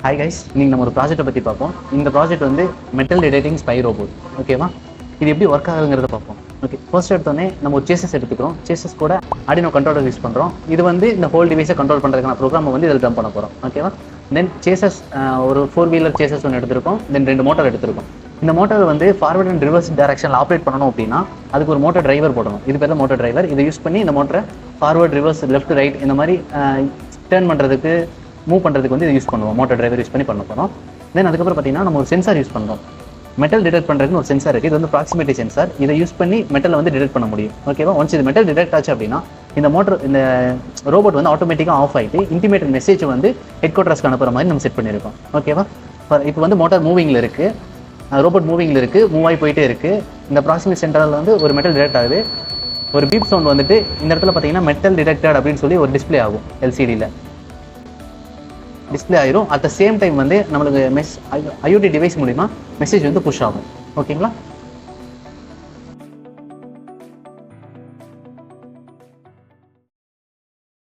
Hi guys, நீங்கள் நம்ம ஒரு ப்ராஜெக்ட்டை பற்றி பார்ப்போம். இந்த ப்ராஜெக்ட் வந்து மெட்டல் டிடெக்டிங் ஸ்பை ரோபோட். ஓகேவா? இது எப்படி ஒர்க் ஆகுங்கிறத பார்ப்போம். ஓகே, ஃபர்ஸ்ட் எடுத்தோடனே நம்ம ஒரு சேசஸ் எடுத்துக்கிறோம். சேசஸ் கூட ஆர்டினோ கண்ட்ரோலர் யூஸ் பண்ணுறோம். இது வந்து இந்த ஹோல் டிவைஸை கண்ட்ரோல் பண்ணுறதுக்கான ப்ரோக்ராமை வந்து இதில் டம்ப் பண்ண போகிறோம். ஓகேவா? தென் சேசஸ் ஒரு 4 வீலர் சேசஸ் ஒன்று எடுத்திருக்கோம். தென் 2 மோட்டார் எடுத்திருக்கோம். இந்த மோட்டார் வந்து ஃபார்வர்ட் அண்ட் ரிவர்ஸ் டைரக்ஷனில் ஆப்ரேட் பண்ணணும் அப்படின்னா அதுக்கு ஒரு மோட்டர் டிரைவர் போடணும். இது பேர் தான் மோட்டர் டிரைவர். இதை யூஸ் பண்ணி இந்த மோட்டரை ஃபார்வர்ட், ரிவர்ஸ், லெஃப்ட், ரைட் இந்த மாதிரி டர்ன் பண்ணுறதுக்கு, மூவ் பண்ணுறதுக்கு வந்து இது யூஸ் பண்ணுவோம். மோட்டர் டிரைவர் யூஸ் பண்ணி பண்ண போகிறோம். தென் அதுக்கப்புறம் பார்த்தீங்கன்னா நம்ம ஒரு சென்சார் யூஸ் பண்ணுறோம். மெட்டல் டிடெக்ட் பண்ணுறதுக்கு ஒரு சென்சார் இருக்குது. இது வந்து ப்ராக்சிமிட்டி சென்சார். இதை யூஸ் பண்ணி மெட்டலை வந்து டிடெக்ட் பண்ண முடியும். ஓகேவா? ஒன்ஸ் இது மெட்டல் டிடெக்ட் ஆச்சு அப்படின்னா இந்த ரோபோட் வந்து ஆட்டோமேட்டிக்காக ஆஃப் ஆகிட்டு இன்டிமேட்டட் மெசேஜ் வந்து ஹெட் குவார்ட்டர்ஸ்க்கு அனுப்புகிற மாதிரி நம்ம செட் பண்ணியிருக்கோம். ஓகேவா? இப்போ வந்து மோட்டார் மூவிங்கில் இருக்குது, ரோபோட் மூவிங்கில் இருக்குது, மூவ் ஆகி போயிட்டே இருக்குது. இந்த ப்ராக்சிமிட்டி சென்டரில் வந்து ஒரு மெட்டல் டிடெக்ட் ஆகுது. ஒரு பீப் சவுண்ட் வந்துட்டு இந்த இடத்துல பார்த்தீங்கன்னா மெட்டல் டிடெக்டட் அப்படின்னு சொல்லி ஒரு டிஸ்பிளே ஆகும். எல்சிடியில் டிஸ்பிளே ஆயிரும். அட் த சேம் டைம் வந்து நம்மளுக்கு ஐஓடி டிவைஸ் மூலிமா மெசேஜ் வந்து புஷ் ஆகும். ஓகேங்களா?